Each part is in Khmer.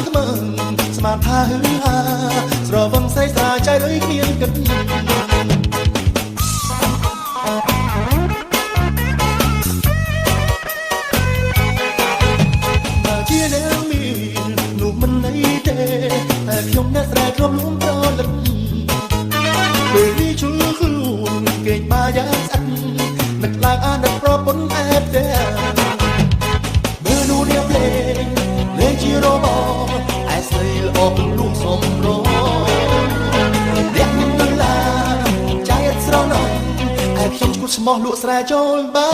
ថ្មើងស្មានថាហឺហាស្រវឹងស្រីស្រាចៃរៃគ្មានគិតជាអ្នកមាននោះមិនន័យទេតែខ្ញុំអ្នកស្រែធ្លាប់លួងប្រលឹងពេលនេះជុលខ្លួនគេបាយ៉ាងស្អិតនឹកឡើងអាណិតប្រពន្ធអែបទេមើលនោះរៀបលេងជារបរឯស្រីល្អពំរួមសំរងអ្នកមិនទៅឡាចៃអត់ស្រណោឯខ្ញុំឈ្មោះស្មោះលក់ស្រែចូលបា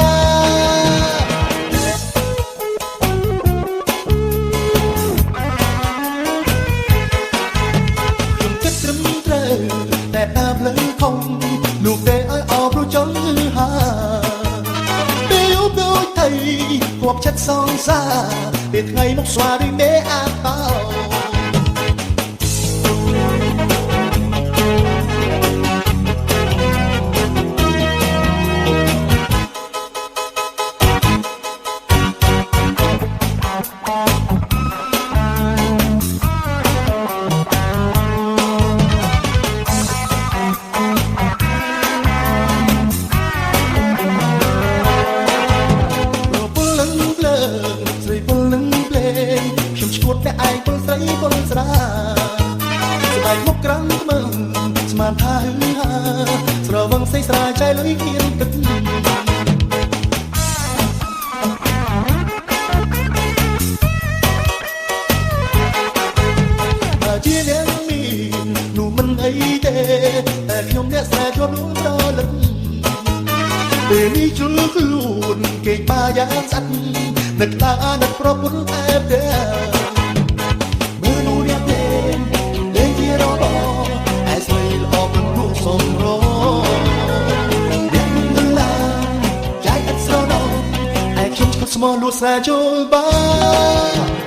តែតាមលើខំលោកតែឲ្យអបព្រោះចង់ហឺហាពេលដូចថៃគប់ចិត្តសងសាពេលថ្ងៃមកស្វាដូចមេអាតោខ្ញុំឈួតតែឯងពលស្រីពលស្រាស្បែកមុខក្រាំថ្មើងស្មានថាហឺហាស្រវឹងស្រីស្រាចៃលុយគ្មានទឹកជាអ្នកមាននោះមិនអីទេតែខ្ញុំអ្នកស្រែជាប់លួងប្រលឹងពេលនេះជុលខ្លួនគេបាយ៉ាងស្អិតនឹកឡើងអាណិតប្រពន្ធអែបទេមើលនោះរៀបលេងជារបរឯស្រីល្អពំរួមសំរងអ្នកមិនឡាចៃអត់ស្រណោឯខ្ញុំឈ្មោះស្មោះលក់ស្រែចូលបា